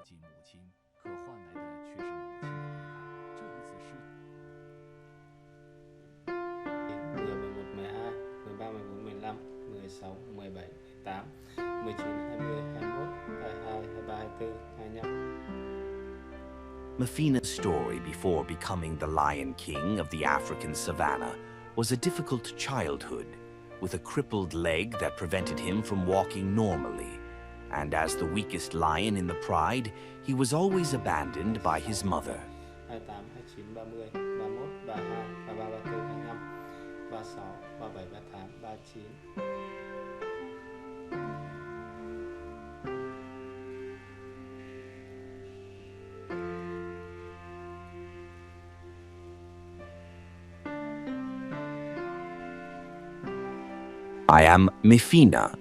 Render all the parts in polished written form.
近母亲，可换来的却是母亲的离开。这一次失去。10, 11, 12, 13, 14, 15, 16, 17, 18, 19, 20, 21, 22, 23, 24, 25. Mefina's story before becoming the Lion King of the African savannah was a difficult childhood, with a crippled leg that prevented him from walking normally. And as the weakest lion in the pride, he was always abandoned by his mother. 28, 29, 30, 31, 32, 33, 34, 35, 36, 37, 38, 39. I am Mefina,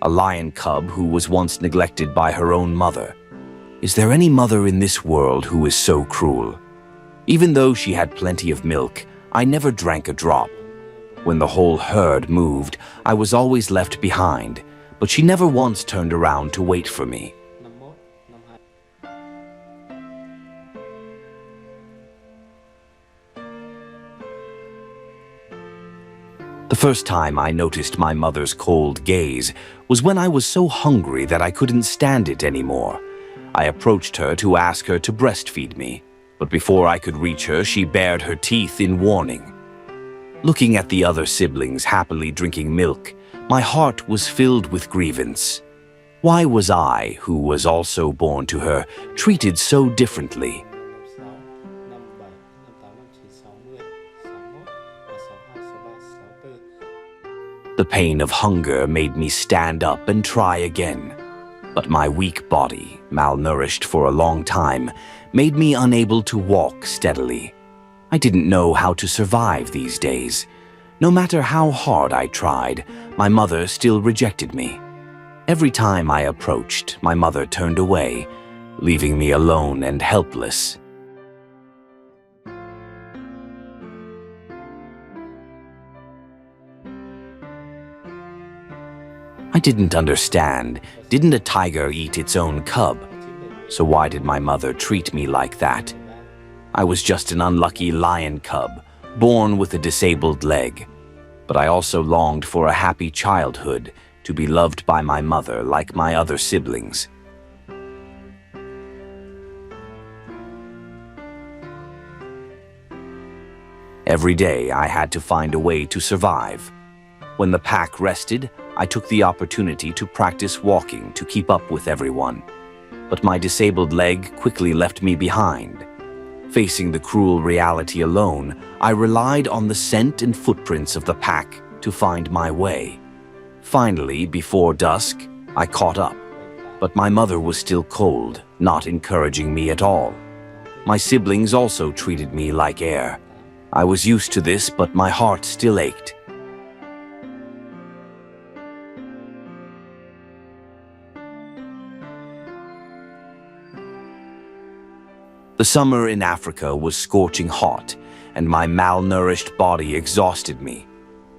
a lion cub who was once neglected by her own mother. Is there any mother in this world who is so cruel? Even though she had plenty of milk, I never drank a drop. When the whole herd moved, I was always left behind, but she never once turned around to wait for me. 51, 52. The first time I noticed my mother's cold gaze was when I was so hungry that I couldn't stand it anymore. I approached her to ask her to breastfeed me, but before I could reach her, she bared her teeth in warning. Looking at the other siblings happily drinking milk, my heart was filled with grievance. Why was I, who was also born to her, treated so differently? 56, 57, 58, 59, 60, 61, 62, 63, 64. The pain of hunger made me stand up and try again. But my weak body, malnourished for a long time, made me unable to walk steadily. I didn't know how to survive these days. No matter how hard I tried, my mother still rejected me. Every time I approached, my mother turned away, leaving me alone and helpless. I didn't understand. Didn't a tiger eat its own cub? So why did my mother treat me like that? I was just an unlucky lion cub, born with a disabled leg. But I also longed for a happy childhood, to be loved by my mother like my other siblings. Every day I had to find a way to survive. When the pack rested, I took the opportunity to practice walking to keep up with everyone. But my disabled leg quickly left me behind. Facing the cruel reality alone, I relied on the scent and footprints of the pack to find my way. Finally, before dusk, I caught up. But my mother was still cold, not encouraging me at all. My siblings also treated me like air. I was used to this, but my heart still ached. The summer in Africa was scorching hot, and my malnourished body exhausted me.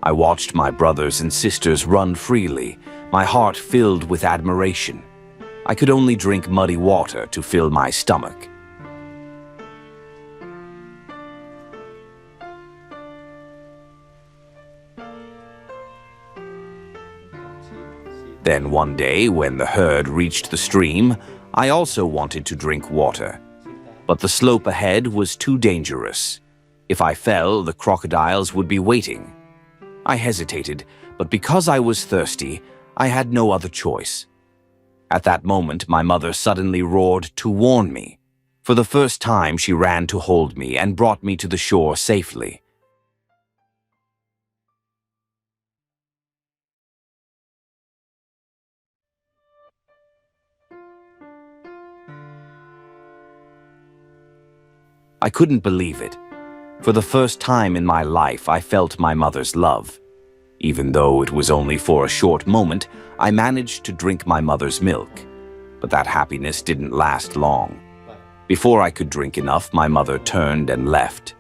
I watched my brothers and sisters run freely, my heart filled with admiration. I could only drink muddy water to fill my stomach. Then one day, when the herd reached the stream, I also wanted to drink water. But the slope ahead was too dangerous. If I fell, the crocodiles would be waiting. I hesitated, but because I was thirsty, I had no other choice. At that moment, my mother suddenly roared to warn me. For the first time, she ran to hold me and brought me to the shore safely. I couldn't believe it. For the first time in my life, I felt my mother's love. Even though it was only for a short moment, I managed to drink my mother's milk. But that happiness didn't last long. Before I could drink enough, my mother turned and left.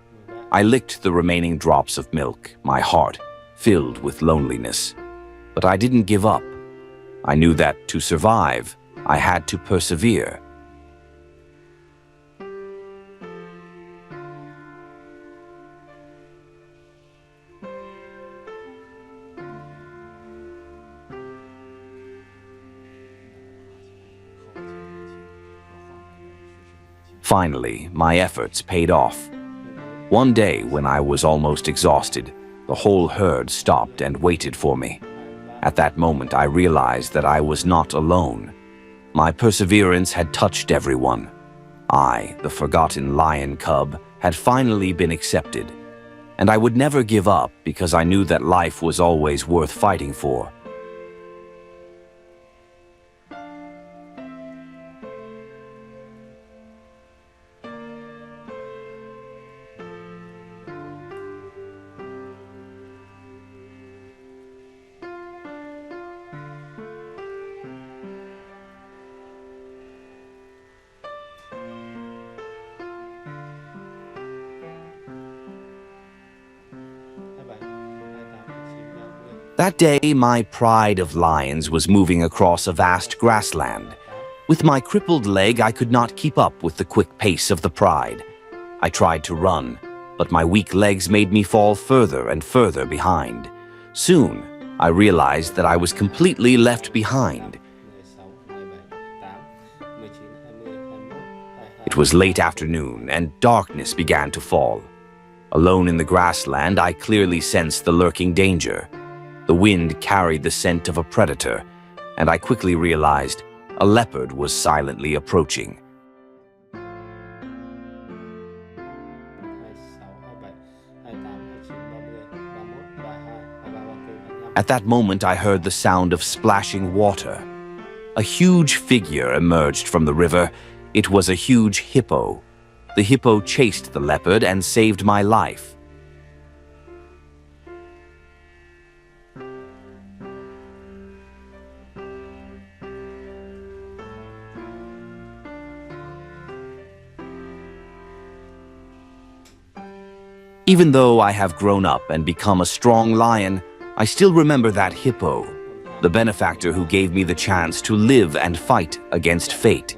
I licked the remaining drops of milk, my heart filled with loneliness. But I didn't give up. I knew that to survive, I had to persevere. Finally, my efforts paid off. One day, when I was almost exhausted, the whole herd stopped and waited for me. At that moment, I realized that I was not alone. My perseverance had touched everyone. I, the Forgotten Lion Cub, had finally been accepted. And I would never give up because I knew that life was always worth fighting for. That day, my pride of lions was moving across a vast grassland. With my crippled leg, I could not keep up with the quick pace of the pride. I tried to run, but my weak legs made me fall further and further behind. Soon, I realized that I was completely left behind. It was late afternoon, and darkness began to fall. Alone in the grassland, I clearly sensed the lurking danger. The wind carried the scent of a predator, and I quickly realized a leopard was silently approaching. At that moment, I heard the sound of splashing water. A huge figure emerged from the river. It was a huge hippo. The hippo chased the leopard and saved my life. Even though I have grown up and become a strong lion, I still remember that hippo, the benefactor who gave me the chance to live and fight against fate.